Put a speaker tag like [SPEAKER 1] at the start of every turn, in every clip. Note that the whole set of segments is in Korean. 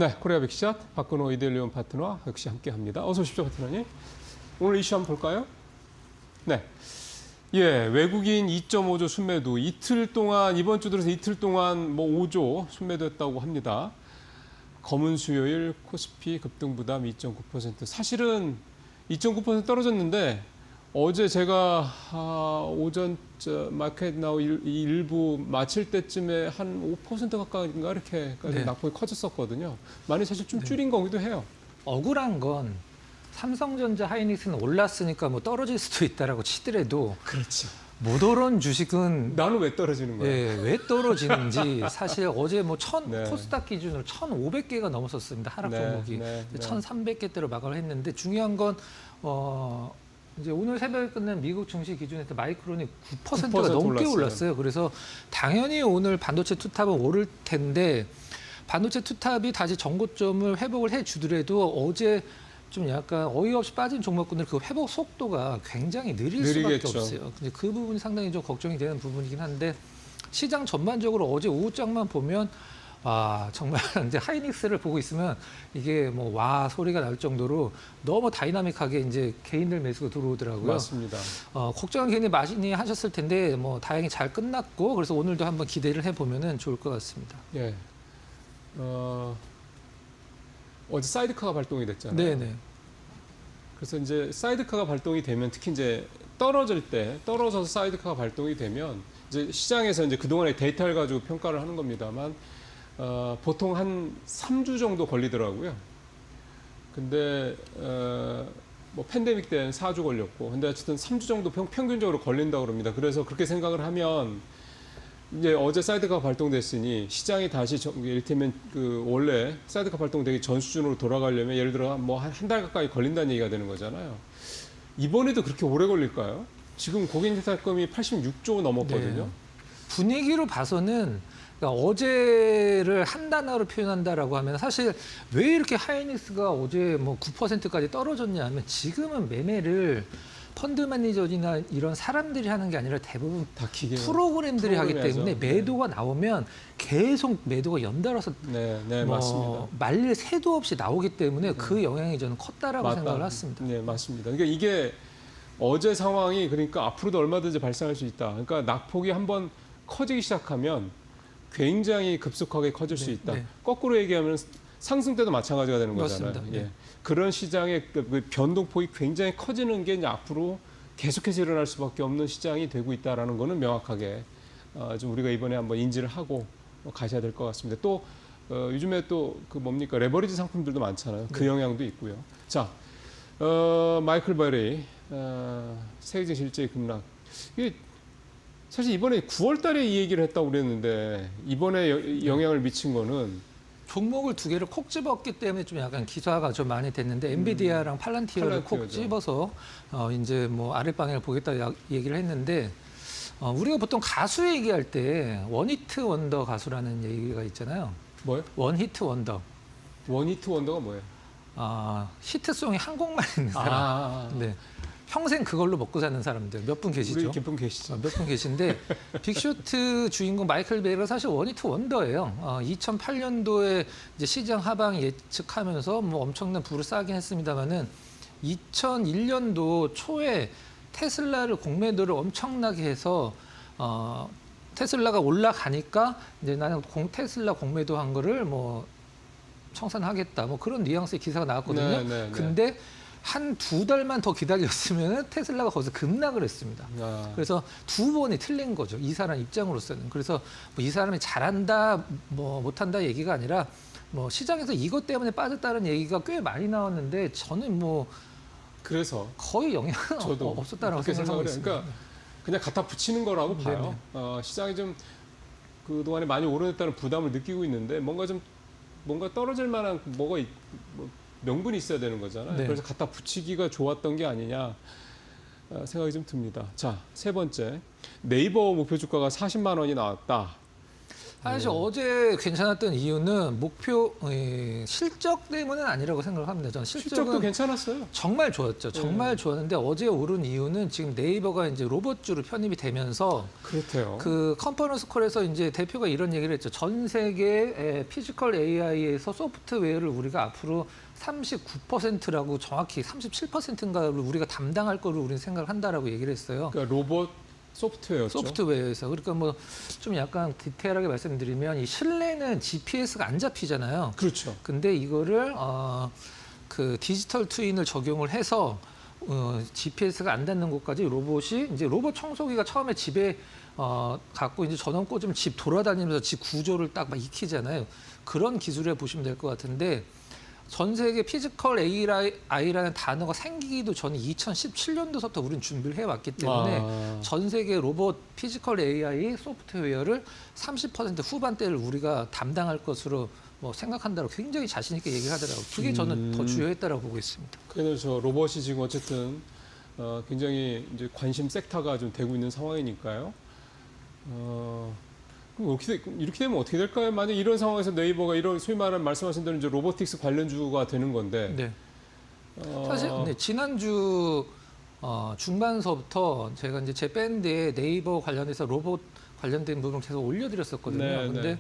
[SPEAKER 1] 네, 코리아 빅샷 박근호 이데일리온 파트너와 역시 함께합니다. 어서 오십시오, 파트너님. 오늘 이슈 한번 볼까요? 네, 외국인 2.5조 순매도 이틀 동안 이번 주 들어서 이틀 동안 5조 순매도했다고 합니다. 검은 수요일 코스피 급등 부담 2.9%. 사실은 2.9% 떨어졌는데 어제 제가 오전 마켓 나우 일부 마칠 때쯤에 한 5% 가까이인가 이렇게까지 낙폭이 커졌었거든요. 많이 사실 좀 줄인 거기도 해요.
[SPEAKER 2] 억울한 건 삼성전자 하이닉스는 올랐으니까 뭐 떨어질 수도 있다라고 치더라도
[SPEAKER 1] 그렇죠.
[SPEAKER 2] 못 오른 주식은
[SPEAKER 1] 나는 왜 떨어지는 거야?
[SPEAKER 2] 왜 떨어지는지 사실 어제 뭐
[SPEAKER 1] 네.
[SPEAKER 2] 코스닥 기준으로 1,500개가 넘었었습니다. 하락 종목이 1,300개대로 마감을 했는데 중요한 건 이제 오늘 새벽에 끝낸 미국 증시 기준에서 마이크론이 9%가 넘게 올랐어요. 그래서 당연히 오늘 반도체 투탑은 오를 텐데 반도체 투탑이 다시 전고점을 회복을 해주더라도 어제 좀 약간 어이없이 빠진 종목군들 그 회복 속도가 굉장히 느릴 수밖에 없어요. 근데 그 부분이 상당히 좀 걱정이 되는 부분이긴 한데 시장 전반적으로 어제 오후장만 보면 정말 이제 하이닉스를 보고 있으면 이게 뭐 와 소리가 날 정도로 너무 다이나믹하게 이제 개인들 매수가 들어오더라고요.
[SPEAKER 1] 맞습니다.
[SPEAKER 2] 걱정은 굉장히 많이 하셨을 텐데 뭐 다행히 잘 끝났고 그래서 오늘도 한번 기대를 해보면은 좋을 것 같습니다.
[SPEAKER 1] 예. 어제 사이드카가 발동이 됐잖아요.
[SPEAKER 2] 네네.
[SPEAKER 1] 그래서 이제 사이드카가 발동이 되면 특히 이제 떨어져서 사이드카가 발동이 되면 이제 시장에서 이제 그동안의 데이터를 가지고 평가를 하는 겁니다만 보통 한 3주 정도 걸리더라고요. 근데 뭐 팬데믹 때는 4주 걸렸고 근데 어쨌든 3주 정도 평균적으로 걸린다고 그럽니다. 그래서 그렇게 생각을 하면 이제 어제 사이드카가 발동됐으니 시장이 다시 이를테면 그 원래 사이드카 발동되기 전 수준으로 돌아가려면 예를 들어 뭐 한 달 가까이 걸린다는 얘기가 되는 거잖아요. 이번에도 그렇게 오래 걸릴까요? 지금 고객인탁금이 86조 넘었거든요.
[SPEAKER 2] 네. 분위기로 봐서는 그러니까 어제를 한 단어로 표현한다라고 하면 사실 왜 이렇게 하이닉스가 어제 뭐 9%까지 떨어졌냐 하면 지금은 매매를 펀드 매니저나 이런 사람들이 하는 게 아니라 대부분
[SPEAKER 1] 다 기계
[SPEAKER 2] 프로그램들이 하기 때문에 매도가 나오면 계속 매도가 연달아서
[SPEAKER 1] 맞습니다.
[SPEAKER 2] 말릴 새도 없이 나오기 때문에 그 영향이 저는 컸다라고 생각을 했습니다.
[SPEAKER 1] 네, 맞습니다. 그러니까 이게 어제 상황이 그러니까 앞으로도 얼마든지 발생할 수 있다. 그러니까 낙폭이 한번 커지기 시작하면 굉장히 급속하게 커질 수 있다. 거꾸로 얘기하면 상승 때도 마찬가지가 되는 거잖아요.
[SPEAKER 2] 맞습니다.
[SPEAKER 1] 예. 그런 시장의 그 변동폭이 굉장히 커지는 게 이제 앞으로 계속해서 일어날 수밖에 없는 시장이 되고 있다라는 거는 명확하게 좀 우리가 이번에 한번 인지를 하고 가셔야 될 것 같습니다. 또 요즘에 또 그 뭡니까 레버리지 상품들도 많잖아요. 그 영향도 있고요. 자, 마이클 버리 세계적 실제 급락. 이게 사실 이번에 9월달에 이 얘기를 했다고 그랬는데 이번에 영향을 미친 거는
[SPEAKER 2] 종목을 두 개를 콕 집었기 때문에 좀 약간 기사가 좀 많이 됐는데 엔비디아랑 팔란티어를 콕 집어서 이제 뭐 아랫방향을 보겠다 얘기를 했는데 우리가 보통 가수 얘기할 때 원히트 원더 가수라는 얘기가 있잖아요.
[SPEAKER 1] 뭐요?
[SPEAKER 2] 원히트 원더.
[SPEAKER 1] 원히트 원더가 뭐예요?
[SPEAKER 2] 히트송이 한 곡만 있는 사람. 네. 평생 그걸로 먹고 사는 사람들 몇 분 계시죠?
[SPEAKER 1] 우리 분 계시죠?
[SPEAKER 2] 몇 분 계신데 빅쇼트 주인공 마이클 베리가 사실 원히트 원더예요. 2008년도에 이제 시장 하방 예측하면서 뭐 엄청난 부를 쌓긴 했습니다만은 2001년도 초에 테슬라를 공매도를 엄청나게 해서 테슬라가 올라가니까 이제 나는 테슬라 공매도 한 거를 뭐 청산하겠다 뭐 그런 뉘앙스의 기사가 나왔거든요. 근데 한 두 달만 더 기다렸으면 테슬라가 거기서 급락을 했습니다. 그래서 두 번이 틀린 거죠. 이 사람 입장으로서는. 그래서 뭐 이 사람이 잘한다, 뭐 못한다 얘기가 아니라 뭐 시장에서 이것 때문에 빠졌다는 얘기가 꽤 많이 나왔는데 저는 뭐
[SPEAKER 1] 그래서
[SPEAKER 2] 거의 영향은 없었다라고 생각하고 있습니다.
[SPEAKER 1] 그러니까 그냥 갖다 붙이는 거라고 봐요. 시장이 좀 그동안에 많이 오르냈다는 부담을 느끼고 있는데 뭔가 떨어질 만한 뭐 명분이 있어야 되는 거잖아요. 그래서 갖다 붙이기가 좋았던 게 아니냐 생각이 좀 듭니다. 자, 세 번째. 네이버 목표 주가가 40만 원이 나왔다.
[SPEAKER 2] 사실 어제 괜찮았던 이유는 목표 실적 때문은 아니라고 생각을 합니다. 저는
[SPEAKER 1] 실적도
[SPEAKER 2] 실적은
[SPEAKER 1] 괜찮았어요.
[SPEAKER 2] 정말 좋았죠. 정말 좋았는데 어제 오른 이유는 지금 네이버가 이제 로봇주로 편입이 되면서
[SPEAKER 1] 그렇대요.
[SPEAKER 2] 그 컨퍼런스 콜에서 이제 대표가 이런 얘기를 했죠. 전 세계 피지컬 AI에서 소프트웨어를 우리가 앞으로 39%라고 정확히 37%인가를 우리가 담당할 거를 우리는 생각을 한다라고 얘기를 했어요.
[SPEAKER 1] 그러니까 로봇 소프트웨어죠.
[SPEAKER 2] 소프트웨어에서. 그러니까 뭐 좀 약간 디테일하게 말씀드리면 이 실내는 GPS가 안 잡히잖아요.
[SPEAKER 1] 그렇죠.
[SPEAKER 2] 근데 이거를 그 디지털 트윈을 적용을 해서 GPS가 안 닿는 곳까지 로봇이 이제 로봇 청소기가 처음에 집에 갖고 이제 전원 꽂으면 집 돌아다니면서 집 구조를 딱 막 익히잖아요. 그런 기술에 보시면 될 것 같은데 전 세계 피지컬 AI라는 단어가 생기기도 전에 2017년도부터 우리는 준비를 해왔기 때문에 전 세계 로봇 피지컬 AI 소프트웨어를 30% 후반대를 우리가 담당할 것으로 뭐 생각한다고 굉장히 자신 있게 얘기를 하더라고요. 그게 저는 더 주요했다라고 보고 있습니다.
[SPEAKER 1] 그래서 로봇이 지금 어쨌든 굉장히 이제 관심 섹터가 좀 되고 있는 상황이니까요. 그럼 이렇게 되면 어떻게 될까요? 만약 이런 상황에서 네이버가 이런 소위 말하는 말씀하신 대로 이제 로보틱스 관련주가 되는 건데.
[SPEAKER 2] 네. 사실 네, 지난주 중반서부터 제가 이제 제 밴드에 네이버 관련해서 로봇 관련된 부분을 계속 올려드렸었거든요.
[SPEAKER 1] 네,
[SPEAKER 2] 근데
[SPEAKER 1] 네.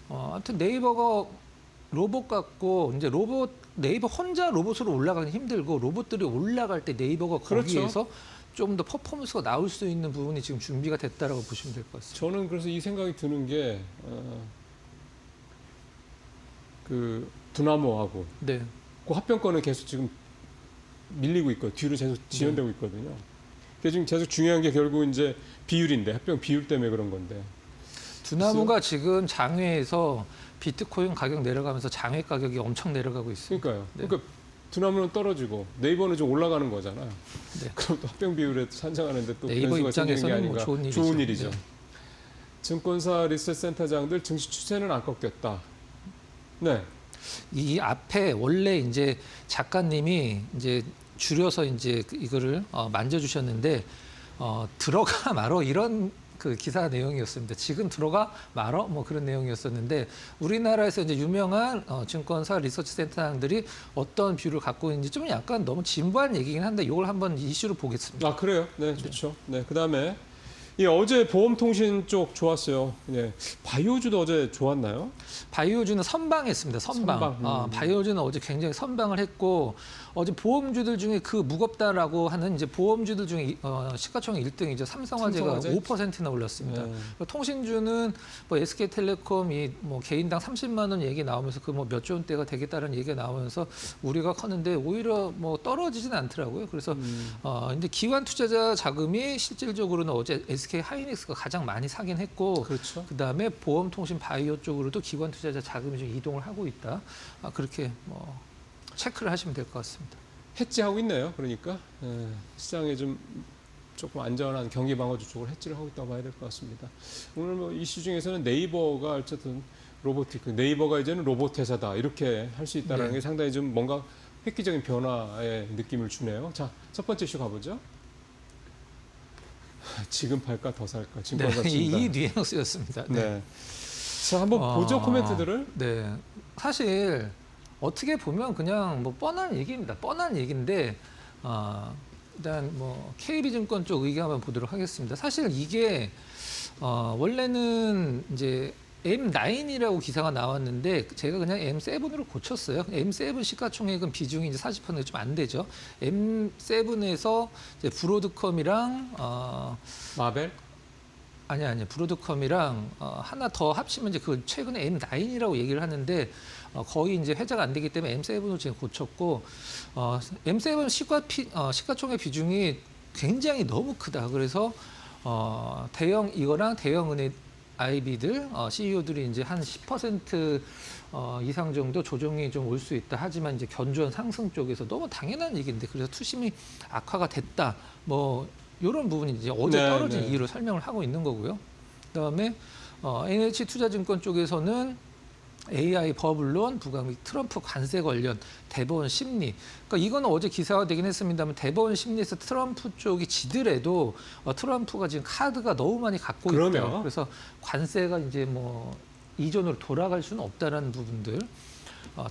[SPEAKER 2] 아무튼 네이버가 로봇 같고 이제 네이버 혼자 로봇으로 올라가기 힘들고 로봇들이 올라갈 때 네이버가 거기에서 좀 더 퍼포먼스가 나올 수 있는 부분이 지금 준비가 됐다라고 보시면 될 것 같습니다.
[SPEAKER 1] 저는 그래서 이 생각이 드는 게 그 두나무하고
[SPEAKER 2] 네.
[SPEAKER 1] 그 합병권은 계속 지금 밀리고 있고 뒤로 계속 지연되고 있거든요. 그게 지금 계속 중요한 게 결국 이제 비율인데 합병 비율 때문에 그런 건데.
[SPEAKER 2] 두나무가 지금 장외에서 비트코인 가격 내려가면서 장외 가격이 엄청 내려가고 있습니다.
[SPEAKER 1] 그러니까요.
[SPEAKER 2] 네.
[SPEAKER 1] 그러니까 두나무는 떨어지고 네이버는 좀 올라가는 거잖아요.
[SPEAKER 2] 네.
[SPEAKER 1] 그럼 또 합병 비율에 산정하는데 또
[SPEAKER 2] 네이버
[SPEAKER 1] 변수가 생기는 게
[SPEAKER 2] 입장에서는
[SPEAKER 1] 아닌가.
[SPEAKER 2] 뭐
[SPEAKER 1] 좋은 일이죠.
[SPEAKER 2] 네.
[SPEAKER 1] 증권사 리서치센터장들 증시 추세는 안 꺾였다. 네.
[SPEAKER 2] 이 앞에 원래 이제 작가님이 이제 줄여서 이제 이거를 만져주셨는데 들어가 말어 이런 그 기사 내용이었습니다. 지금 들어가 말어 뭐 그런 내용이었었는데 우리나라에서 이제 유명한 증권사 리서치 센터장들이 어떤 뷰를 갖고 있는지 좀 약간 너무 진부한 얘기긴 한데 이걸 한번 이슈로 보겠습니다.
[SPEAKER 1] 아 그래요? 네, 좋죠. 네, 그다음에 이 어제 보험통신 쪽 좋았어요. 네, 바이오주도 어제 좋았나요?
[SPEAKER 2] 바이오주는 선방했습니다. 선방. 바이오주는 어제 굉장히 선방을 했고 어제 보험주들 중에 그 무겁다라고 하는 이제 보험주들 중에 시가총액 1등이죠. 삼성화재가 5%나 올랐습니다.
[SPEAKER 1] 네.
[SPEAKER 2] 통신주는 뭐 SK텔레콤이 뭐 개인당 30만 원 얘기 나오면서 그 뭐 몇 조 원대가 되겠다는 얘기가 나오면서 우리가 컸는데 오히려 뭐 떨어지진 않더라고요. 그래서 근데 기관 투자자 자금이 실질적으로는 어제 SK 하이닉스가 가장 많이 사긴 했고
[SPEAKER 1] 그렇죠.
[SPEAKER 2] 그다음에 보험통신 바이오 쪽으로도 기관 투자자 자금이 좀 이동을 하고 있다. 그렇게 뭐 체크를 하시면 될 것 같습니다.
[SPEAKER 1] 해지하고 있네요. 그러니까 시장에 좀 조금 안전한 경기 방어주 쪽으로 해지를 하고 있다고 봐야 될 것 같습니다. 오늘 뭐 이슈 중에서는 네이버가 어쨌든 네이버가 이제는 로봇 회사다 이렇게 할 수 있다는
[SPEAKER 2] 네.
[SPEAKER 1] 게 상당히 좀 뭔가 획기적인 변화의 느낌을 주네요. 자, 첫 번째 이슈 가보죠. 지금 팔까 더 살까? 증권사
[SPEAKER 2] 네,
[SPEAKER 1] 친다.
[SPEAKER 2] 이 뉘앙스였습니다.
[SPEAKER 1] 네. 자, 한번 보죠 코멘트들을.
[SPEAKER 2] 네, 사실 어떻게 보면 그냥 뭐 뻔한 얘기입니다. 뻔한 얘기인데 일단 뭐 KB증권 쪽 의견 한번 보도록 하겠습니다. 사실 이게 원래는 이제 M9이라고 기사가 나왔는데 제가 그냥 M7으로 고쳤어요. M7 시가총액은 비중이 이제 40%가 좀 안 되죠. M7에서 이제 브로드컴이랑
[SPEAKER 1] 마벨?
[SPEAKER 2] 아니 브로드컴이랑 하나 더 합치면 이제 그 최근에 M9이라고 얘기를 하는데 거의 이제 회자가 안 되기 때문에 M7으로 지금 고쳤고 M7 시가총액 비중이 굉장히 너무 크다. 그래서 대형 이거랑 대형 은행 IB들 CEO들이 이제 한 10% 이상 정도 조정이 좀 올 수 있다. 하지만 이제 견조한 상승 쪽에서 너무 당연한 얘기인데 그래서 투심이 악화가 됐다. 뭐 이런 부분이 이제 어제 떨어진 이유로 설명을 하고 있는 거고요. 그다음에 NH투자증권 쪽에서는 AI 버블론, 부강비, 트럼프 관세 관련 대법원 심리. 그러니까 이거는 어제 기사화 되긴 했습니다만 대법원 심리에서 트럼프 쪽이 지더라도 트럼프가 지금 카드가 너무 많이 갖고 있다. 그래서 관세가 이제 뭐 이전으로 돌아갈 수는 없다라는 부분들.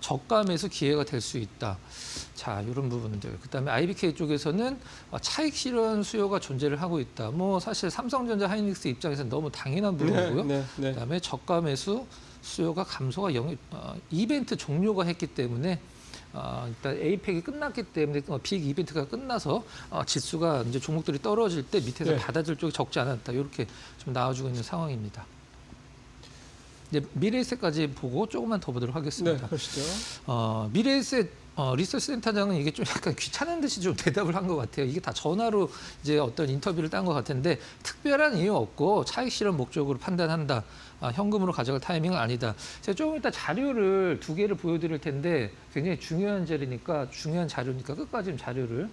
[SPEAKER 2] 저가 매수 기회가 될 수 있다. 자, 이런 부분들. 그다음에 IBK 쪽에서는 차익 실현 수요가 존재를 하고 있다. 뭐 사실 삼성전자, 하이닉스 입장에서는 너무 당연한 부분이고요. 그다음에 저가 매수 수요가 감소가 이벤트 종료가 했기 때문에 일단 에이펙이 끝났기 때문에 빅 이벤트가 끝나서 지수가 이제 종목들이 떨어질 때 밑에서 받아줄 쪽이 적지 않았다. 이렇게 좀 나와주고 있는 상황입니다. 이제 미래에셋까지 보고 조금만 더 보도록 하겠습니다.
[SPEAKER 1] 네, 보시죠.
[SPEAKER 2] 미래에셋 리서치 센터장은 이게 좀 약간 귀찮은 듯이 좀 대답을 한 것 같아요. 이게 다 전화로 이제 어떤 인터뷰를 딴 것 같은데 특별한 이유 없고 차익 실현 목적으로 판단한다. 현금으로 가져갈 타이밍은 아니다. 제가 조금 이따 자료를 2개를 보여드릴 텐데 굉장히 중요한 자료니까 끝까지 좀 자료를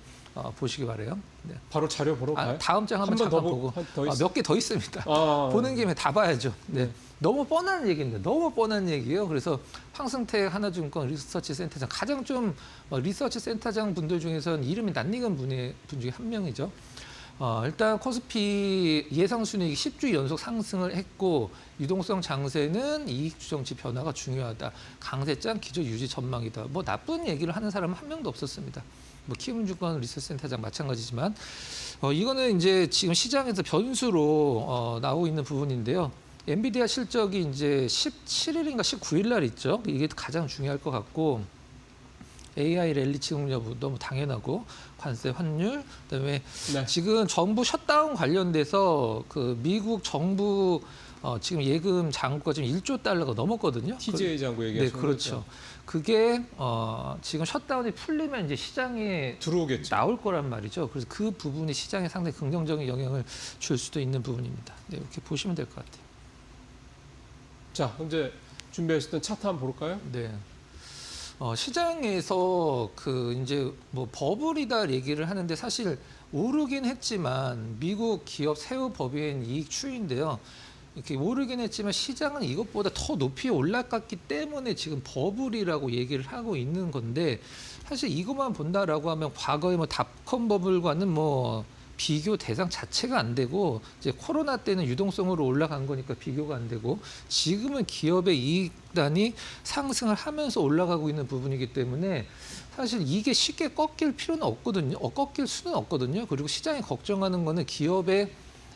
[SPEAKER 2] 보시기 바래요. 네.
[SPEAKER 1] 바로 자료 보러 가요?
[SPEAKER 2] 다음 장 한번 잠깐 보고 몇 개 더 있습니다. 보는 김에 다 봐야죠. 네. 너무 뻔한 얘기입니다. 너무 뻔한 얘기예요. 그래서 황승택 하나증권 리서치 센터장 가장 좀 리서치 센터장 분들 중에서는 이름이 낯익은 분 중에 한 명이죠. 일단 코스피 예상 순이익이 10주 연속 상승을 했고 유동성 장세는 이익 추정치 변화가 중요하다. 강세장 기조 유지 전망이다. 뭐 나쁜 얘기를 하는 사람은 한 명도 없었습니다. 뭐 키움증권 리서치 센터장 마찬가지지만 이거는 이제 지금 시장에서 변수로 나오고 있는 부분인데요. 엔비디아 실적이 이제 17일인가 19일 날 있죠. 이게 가장 중요할 것 같고 AI 랠리 지금 여부 너무 당연하고 관세 환율 그다음에 지금 정부 셧다운 관련돼서 그 미국 정부 지금 예금 잔고가 지금 1조 달러가 넘었거든요.
[SPEAKER 1] TGA 잔고 얘기하시는
[SPEAKER 2] 네, 그렇죠.
[SPEAKER 1] 거죠?
[SPEAKER 2] 그게 지금 셧다운이 풀리면 이제 시장에
[SPEAKER 1] 들어오겠죠.
[SPEAKER 2] 나올 거란 말이죠. 그래서 그 부분이 시장에 상당히 긍정적인 영향을 줄 수도 있는 부분입니다. 네, 이렇게 보시면 될 것 같아요.
[SPEAKER 1] 자, 이제 준비하셨던 차트 한번 볼까요?
[SPEAKER 2] 네. 시장에서 그 이제 뭐 버블이다 얘기를 하는데 사실 오르긴 했지만 미국 기업 세후 법인 이익 추이인데요. 이렇게 오르긴 했지만 시장은 이것보다 더 높이 올라갔기 때문에 지금 버블이라고 얘기를 하고 있는 건데 사실 이것만 본다라고 하면 과거에 뭐 닷컴 버블과는 뭐 비교 대상 자체가 안 되고 이제 코로나 때는 유동성으로 올라간 거니까 비교가 안 되고 지금은 기업의 이익단이 상승을 하면서 올라가고 있는 부분이기 때문에 사실 이게 쉽게 꺾일 필요는 없거든요. 꺾일 수는 없거든요. 그리고 시장이 걱정하는 거는 기업의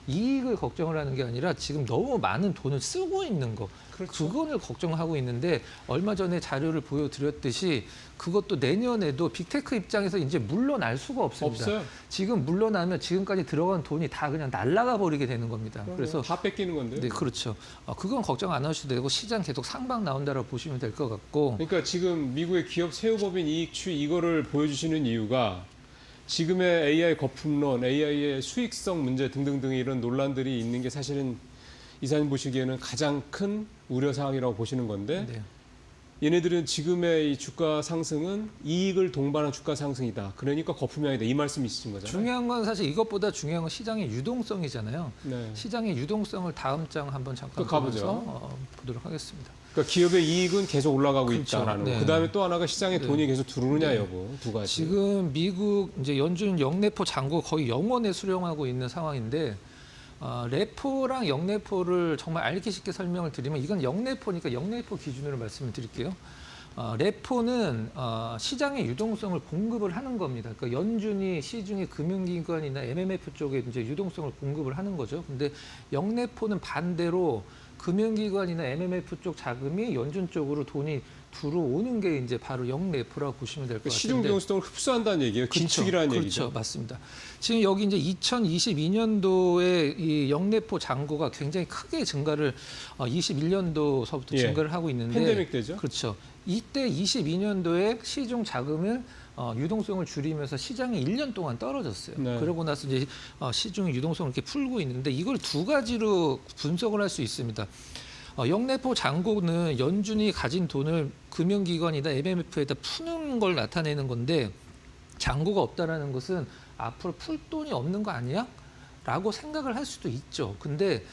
[SPEAKER 2] 이익을 걱정을 하는 게 아니라 지금 너무 많은 돈을 쓰고 있는 거.
[SPEAKER 1] 그렇죠.
[SPEAKER 2] 그거를 걱정하고 있는데 얼마 전에 자료를 보여드렸듯이 그것도 내년에도 빅테크 입장에서 이제 물러날 수가 없습니다.
[SPEAKER 1] 없어요.
[SPEAKER 2] 지금 물러나면 지금까지 들어간 돈이 다 그냥 날아가 버리게 되는 겁니다. 그래서
[SPEAKER 1] 다 뺏기는 건데.
[SPEAKER 2] 네, 그렇죠. 그건 걱정 안 하셔도 되고 시장 계속 상방 나온다라고 보시면 될 것 같고.
[SPEAKER 1] 그러니까 지금 미국의 기업 세후법인 이익 추이 이거를 보여주시는 이유가 지금의 AI 거품론, AI의 수익성 문제 등등등의 이런 논란들이 있는 게 사실은 이사님 보시기에는 가장 큰 우려 사항이라고 보시는 건데
[SPEAKER 2] 네.
[SPEAKER 1] 얘네들은 지금의 이 주가 상승은 이익을 동반한 주가 상승이다. 그러니까 거품이 아니다. 이 말씀이신 거잖아요.
[SPEAKER 2] 중요한 건 사실 이것보다 중요한 건 시장의 유동성이잖아요.
[SPEAKER 1] 네.
[SPEAKER 2] 시장의 유동성을 다음 장 한번 잠깐 보면서 보도록 하겠습니다.
[SPEAKER 1] 그러니까 기업의 이익은 계속 올라가고
[SPEAKER 2] 그렇죠.
[SPEAKER 1] 있다라는
[SPEAKER 2] 네.
[SPEAKER 1] 거. 그다음에 또 하나가 시장에 돈이 계속 들어오느냐 여부 두 가지.
[SPEAKER 2] 지금 미국 이제 연준 영내포 잔고 거의 0원에 수령하고 있는 상황인데 레포랑 영내포를 정말 알기 쉽게 설명을 드리면 이건 영내포니까 영내포 기준으로 말씀을 드릴게요. 레포는 시장의 유동성을 공급을 하는 겁니다. 그러니까 연준이 시중의 금융기관이나 MMF 쪽에 이제 유동성을 공급을 하는 거죠. 근데 영내포는 반대로 금융기관이나 MMF 쪽 자금이 연준 쪽으로 돈이 들어오는 게 이제 바로 영내포라고 보시면 될 것 같은데.
[SPEAKER 1] 시중 유동성을 흡수한다는 얘기예요. 긴축이라는 얘기죠.
[SPEAKER 2] 그렇죠, 맞습니다. 지금 여기 이제 2022년도에 이 영내포 잔고가 굉장히 크게 증가를 21년도서부터 증가를 하고 있는데.
[SPEAKER 1] 팬데믹 때죠.
[SPEAKER 2] 그렇죠. 이때 22년도에 시중 자금을 유동성을 줄이면서 시장이 1년 동안 떨어졌어요.
[SPEAKER 1] 네.
[SPEAKER 2] 그러고 나서 이제 시중 유동성을 이렇게 풀고 있는데 이걸 두 가지로 분석을 할 수 있습니다. 영내포 잔고는 연준이 가진 돈을 금융기관이나 MMF에다 푸는 걸 나타내는 건데 잔고가 없다라는 것은 앞으로 풀 돈이 없는 거 아니야? 라고 생각을 할 수도 있죠. 근데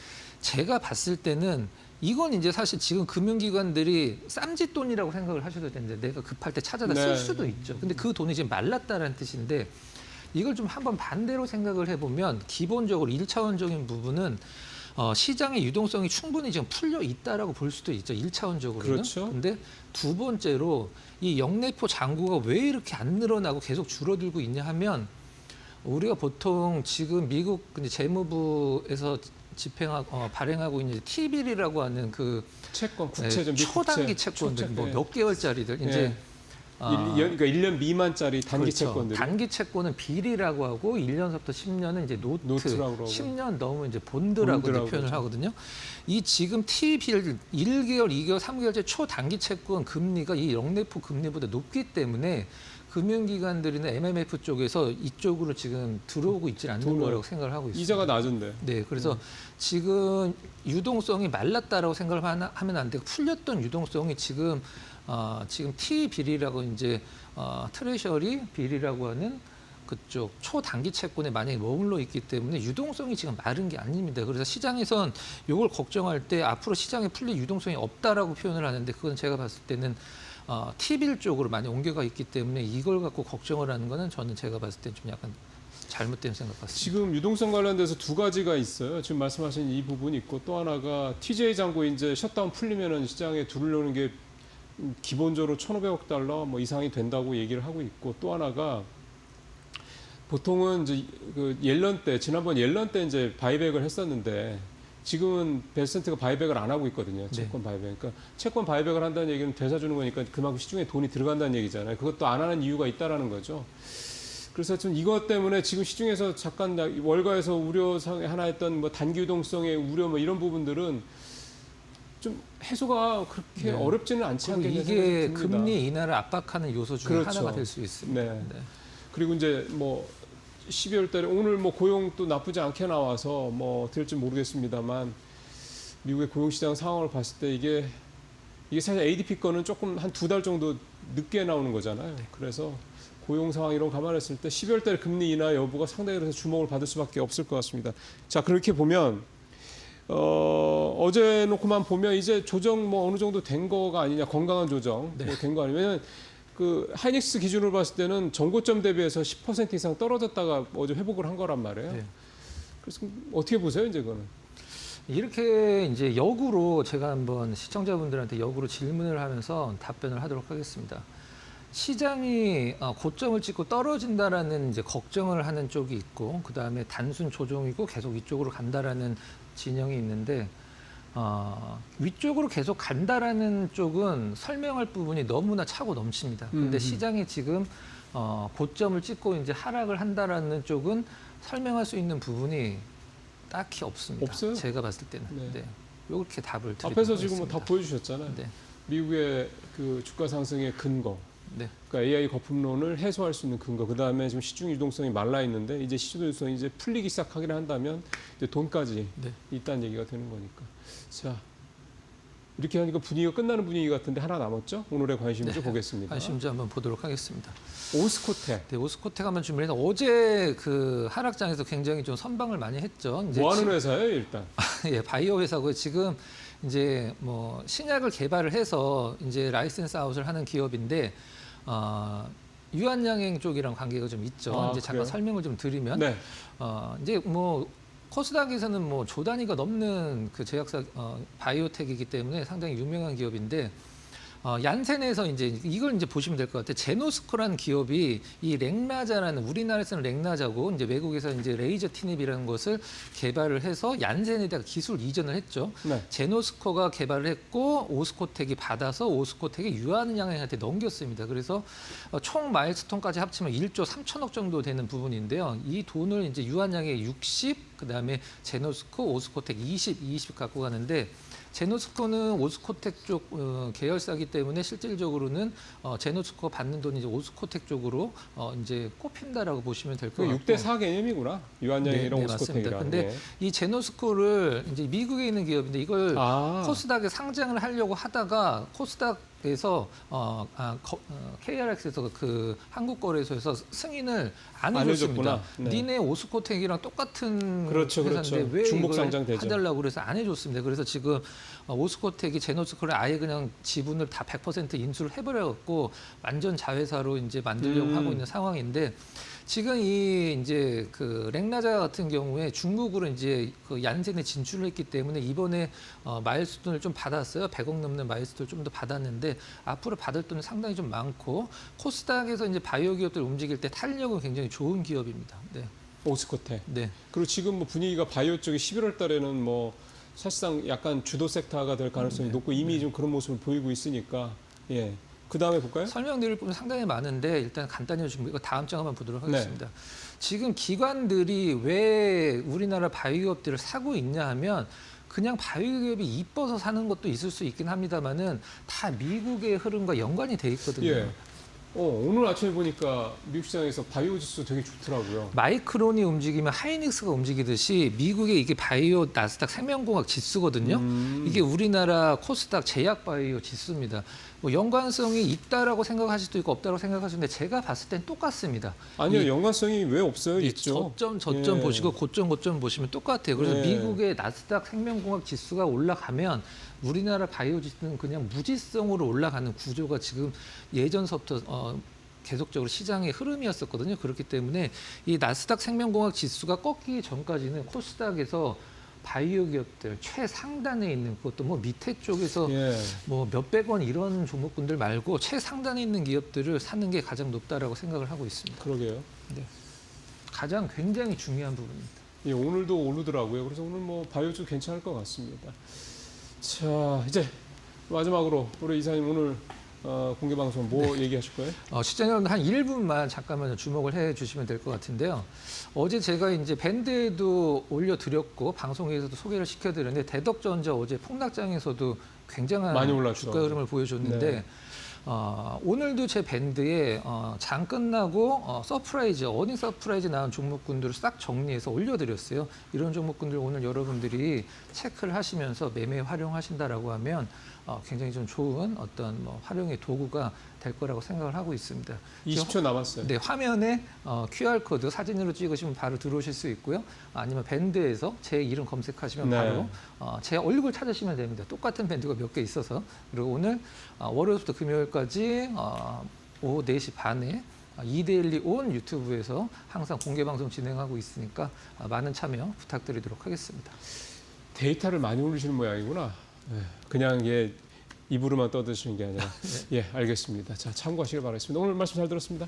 [SPEAKER 2] 제가 봤을 때는 이건 이제 사실 지금 금융기관들이 쌈짓돈이라고 생각을 하셔도 되는데 내가 급할 때 찾아다 쓸 수도 있죠. 근데 그 돈이 지금 말랐다라는 뜻인데 이걸 좀 한번 반대로 생각을 해보면 기본적으로 1차원적인 부분은 시장의 유동성이 충분히 지금 풀려 있다라고 볼 수도 있죠. 1차원적으로는.
[SPEAKER 1] 그렇죠.
[SPEAKER 2] 근데 두 번째로 이 영내포 잔고가 왜 이렇게 안 늘어나고 계속 줄어들고 있냐 하면 우리가 보통 지금 미국 이제 재무부에서 발행하고 있는 T빌이라고 하는 그
[SPEAKER 1] 채권, 국채죠. 미국
[SPEAKER 2] 초단기
[SPEAKER 1] 국채,
[SPEAKER 2] 채권들, 뭐
[SPEAKER 1] 예.
[SPEAKER 2] 몇 개월짜리들 이제
[SPEAKER 1] 그러니까 1년 미만짜리 단기
[SPEAKER 2] 그렇죠.
[SPEAKER 1] 채권들.
[SPEAKER 2] 단기 채권은 빌이라고 하고 1년서부터 10년은 이제
[SPEAKER 1] 노트라고 그러고.
[SPEAKER 2] 10년 넘으면 이제 본드라고 이제 표현을
[SPEAKER 1] 그러죠.
[SPEAKER 2] 하거든요. 이 지금 T빌 1개월, 2개월, 3개월째 초단기 채권 금리가 이 영내포 금리보다 높기 때문에 금융기관들이나 MMF 쪽에서 이쪽으로 지금 들어오고 있지 않는 거라고 생각을 하고 있습니다.
[SPEAKER 1] 이자가 낮은데.
[SPEAKER 2] 네, 그래서 지금 유동성이 말랐다라고 생각을 하면 안 되고 풀렸던 유동성이 지금 T빌이라고 이제 트레셔리 빌이라고 하는 그쪽 초단기 채권에 만약에 머물러 있기 때문에 유동성이 지금 마른 게 아닙니다. 그래서 시장에선 이걸 걱정할 때 앞으로 시장에 풀릴 유동성이 없다라고 표현을 하는데 그건 제가 봤을 때는 T빌 쪽으로 많이 옮겨가 있기 때문에 이걸 갖고 걱정을 하는 거는 저는 제가 봤을 때 좀 약간 잘못된 생각 같습니다.
[SPEAKER 1] 지금 유동성 관련돼서 두 가지가 있어요. 지금 말씀하신 이 부분이 있고 또 하나가 TJ 잔고 이제 셧다운 풀리면은 시장에 들어오는 게 기본적으로 1,500억 달러 뭐 이상이 된다고 얘기를 하고 있고 또 하나가 보통은 이제 그 옐런 때 지난번 옐런 때 이제 바이백을 했었는데 지금은 베스센트가 바이백을 안 하고 있거든요. 채권 바이백. 그러니까 채권 바이백을 한다는 얘기는 되사 주는 거니까 그만큼 시중에 돈이 들어간다는 얘기잖아요. 그것도 안 하는 이유가 있다라는 거죠. 그래서 좀 이것 때문에 지금 시중에서 잠깐 월가에서 우려 하나 했던 뭐 단기 유동성의 우려 뭐 이런 부분들은 좀 해소가 그렇게 어렵지는 않지 않겠냐
[SPEAKER 2] 이게
[SPEAKER 1] 생각이 듭니다.
[SPEAKER 2] 금리 인하를 압박하는 요소 중에
[SPEAKER 1] 그렇죠.
[SPEAKER 2] 하나가 될 수 있습니다.
[SPEAKER 1] 네. 그리고 이제 뭐 12월 달에 오늘 뭐 고용도 나쁘지 않게 나와서 뭐 될지 모르겠습니다만 미국의 고용 시장 상황을 봤을 때 이게 사실 ADP 거는 조금 한 2달 정도 늦게 나오는 거잖아요. 그래서 고용 상황 이런 거 감안했을 때 12월 달 금리 인하 여부가 상당히 그래서 주목을 받을 수밖에 없을 것 같습니다. 자, 그렇게 보면 어제 놓고만 보면 이제 조정 뭐 어느 정도 된 거가 아니냐, 건강한 조정 뭐 된 거 아니면 그 하이닉스 기준으로 봤을 때는 전고점 대비해서 10% 이상 떨어졌다가 어제 회복을 한 거란 말이에요.
[SPEAKER 2] 네.
[SPEAKER 1] 그래서 어떻게 보세요, 이제 그거는?
[SPEAKER 2] 이렇게 이제 역으로 제가 한번 시청자분들한테 역으로 질문을 하면서 답변을 하도록 하겠습니다. 시장이 고점을 찍고 떨어진다라는 이제 걱정을 하는 쪽이 있고, 그 다음에 단순 조정이고 계속 이쪽으로 간다라는 진영이 있는데, 위쪽으로 계속 간다라는 쪽은 설명할 부분이 너무나 차고 넘칩니다. 근데 시장이 지금 고점을 찍고 이제 하락을 한다라는 쪽은 설명할 수 있는 부분이 딱히 없습니다.
[SPEAKER 1] 없어요?
[SPEAKER 2] 제가 봤을 때는. 네. 이렇게 답을 드리도록
[SPEAKER 1] 앞에서 지금
[SPEAKER 2] 하겠습니다.
[SPEAKER 1] 다 보여주셨잖아요.
[SPEAKER 2] 네.
[SPEAKER 1] 미국의 그 주가 상승의 근거,
[SPEAKER 2] 네.
[SPEAKER 1] 그러니까 AI 거품론을 해소할 수 있는 근거. 그 다음에 지금 시중 유동성이 말라 있는데 이제 시중 유동성이 이제 풀리기 시작하긴 한다면 이제 돈까지
[SPEAKER 2] 네.
[SPEAKER 1] 있다는 얘기가 되는 거니까. 자, 이렇게 하니까 분위기가 끝나는 분위기 같은데 하나 남았죠? 오늘의 관심주 보겠습니다.
[SPEAKER 2] 관심주 한번 보도록 하겠습니다.
[SPEAKER 1] 오스코텍.
[SPEAKER 2] 네, 오스코텍 한번 준비해서 어제 그 하락장에서 굉장히 좀 선방을 많이 했죠. 이제
[SPEAKER 1] 뭐 하는 회사예요, 일단?
[SPEAKER 2] 예, 바이오 회사고요. 지금 이제 뭐 신약을 개발을 해서 이제 라이센스 아웃을 하는 기업인데 유한양행 쪽이랑 관계가 좀 있죠. 이제 잠깐
[SPEAKER 1] 그래요?
[SPEAKER 2] 설명을 좀 드리면
[SPEAKER 1] 네.
[SPEAKER 2] 이제 뭐 코스닥에서는 뭐 조 단위가 넘는 그 제약사 바이오텍이기 때문에 상당히 유명한 기업인데 얀센에서 이제 이걸 이제 보시면 될 것 같아요. 제노스코라는 기업이 이 렉나자라는 우리나라에서는 렉나자고 이제 외국에서 이제 레이저 티닙이라는 것을 개발을 해서 얀센에다가 기술 이전을 했죠.
[SPEAKER 1] 네.
[SPEAKER 2] 제노스코가 개발을 했고 오스코텍이 받아서 오스코텍이 유한양행한테 넘겼습니다. 그래서 총 마일스톤까지 합치면 1조 3천억 정도 되는 부분인데요. 이 돈을 이제 유한양행 60, 그다음에 제노스코, 오스코텍 20 갖고 가는데 제노스코는 오스코텍 쪽 계열사기 때문에 실질적으로는 제노스코가 받는 돈이 이제 오스코텍 쪽으로 이제 꼽힌다라고 보시면 될 것 같고.
[SPEAKER 1] 6대 4 개념이구나. 유한양이랑 오스코텍이랑.
[SPEAKER 2] 근데
[SPEAKER 1] 네.
[SPEAKER 2] 이 제노스코를 이제 미국에 있는 기업인데 이걸 코스닥에 상장을 하려고 하다가 코스닥에서 KRX에서 그 한국거래소에서 승인을 안 해줬습니다.
[SPEAKER 1] 네.
[SPEAKER 2] 니네 오스코텍이랑 똑같은
[SPEAKER 1] 그렇죠,
[SPEAKER 2] 회사인데
[SPEAKER 1] 그렇죠.
[SPEAKER 2] 왜
[SPEAKER 1] 중복
[SPEAKER 2] 이걸
[SPEAKER 1] 상장되죠.
[SPEAKER 2] 해달라고 그래서 안 해줬습니다. 그래서 지금 오스코텍이 제노스코를 아예 그냥 지분을 다 100% 인수를 해버려갖고 완전 자회사로 이제 만들려고 하고 있는 상황인데 지금 이 이제 그 랭나자 같은 경우에 중국으로 이제 그 얀센에 진출을 했기 때문에 이번에 마일스톤을 좀 받았어요. 100억 넘는 마일스톤을 좀 더 받았는데 앞으로 받을 돈은 상당히 좀 많고 코스닥에서 이제 바이오 기업들 움직일 때 탄력은 굉장히 좋은 기업입니다. 네.
[SPEAKER 1] 오스코텍.
[SPEAKER 2] 네.
[SPEAKER 1] 그리고 지금 뭐 분위기가 바이오 쪽이 11월 달에는 뭐 사실상 약간 주도 섹터가 될 가능성이 높고 이미 좀 그런 모습을 보이고 있으니까 예. 그 다음에 볼까요?
[SPEAKER 2] 설명드릴 부분 상당히 많은데 일단 간단히 좀 이거 다음 장 한번 보도록 하겠습니다. 지금 기관들이 왜 우리나라 바이오기업들을 사고 있냐 하면 그냥 바이오기업이 이뻐서 사는 것도 있을 수 있긴 합니다만은 다 미국의 흐름과 연관이 돼 있거든요.
[SPEAKER 1] 예. 오늘 아침에 보니까 미국 시장에서 바이오 지수 되게 좋더라고요.
[SPEAKER 2] 마이크론이 움직이면 하이닉스가 움직이듯이 미국의 이게 바이오 나스닥 생명공학 지수거든요. 이게 우리나라 코스닥 제약 바이오 지수입니다. 뭐 연관성이 있다라고 생각하실 수도 있고 없다라고 생각하시는데 제가 봤을 땐 똑같습니다.
[SPEAKER 1] 아니요, 연관성이 왜 없어요? 있죠.
[SPEAKER 2] 저점
[SPEAKER 1] 예.
[SPEAKER 2] 보시고 고점 보시면 똑같아요. 그래서
[SPEAKER 1] 예.
[SPEAKER 2] 미국의 나스닥 생명공학 지수가 올라가면 우리나라 바이오 지수는 그냥 무지성으로 올라가는 구조가 지금 예전서부터 계속적으로 시장의 흐름이었었거든요. 그렇기 때문에 이 나스닥 생명공학 지수가 꺾이기 전까지는 코스닥에서 바이오 기업들 최상단에 있는 그것도 뭐 밑에 쪽에서
[SPEAKER 1] 예.
[SPEAKER 2] 뭐 몇백 원 이런 종목군들 말고 최상단에 있는 기업들을 사는 게 가장 높다라고 생각을 하고 있습니다.
[SPEAKER 1] 그러게요.
[SPEAKER 2] 네. 가장 굉장히 중요한 부분입니다.
[SPEAKER 1] 예, 오늘도 오르더라고요. 그래서 오늘 뭐 바이오 쪽 괜찮을 것 같습니다. 자, 이제 마지막으로 우리 이사님 오늘 공개 방송 뭐 얘기하실 거예요?
[SPEAKER 2] 시청자 여러분 한 1분만 잠깐만 주목을 해 주시면 될 것 같은데요. 어제 제가 이제 밴드에도 올려드렸고 방송에서도 소개를 시켜드렸는데 대덕전자 어제 폭락장에서도 굉장한
[SPEAKER 1] 많이 올랐죠.
[SPEAKER 2] 주가 흐름을 보여줬는데
[SPEAKER 1] 네.
[SPEAKER 2] 오늘도 제 밴드에 장 끝나고 어닝 서프라이즈 나온 종목군들을 싹 정리해서 올려드렸어요. 이런 종목군들 오늘 여러분들이 체크를 하시면서 매매 활용하신다라고 하면 굉장히 좀 좋은 어떤 뭐 활용의 도구가 될 거라고 생각을 하고 있습니다.
[SPEAKER 1] 20초 남았어요.
[SPEAKER 2] 네, 화면에 QR코드 사진으로 찍으시면 바로 들어오실 수 있고요. 아니면 밴드에서 제 이름 검색하시면
[SPEAKER 1] 네.
[SPEAKER 2] 바로 제 얼굴 찾으시면 됩니다. 똑같은 밴드가 몇 개 있어서. 그리고 오늘 월요일부터 금요일까지 오후 4시 반에 이데일리 온 유튜브에서 항상 공개 방송 진행하고 있으니까 많은 참여 부탁드리도록 하겠습니다.
[SPEAKER 1] 데이터를 많이 올리시는 모양이구나. 네, 그냥 입으로만 떠드시는 게 아니라. 예, 알겠습니다. 자, 참고하시길 바라겠습니다. 오늘 말씀 잘 들었습니다.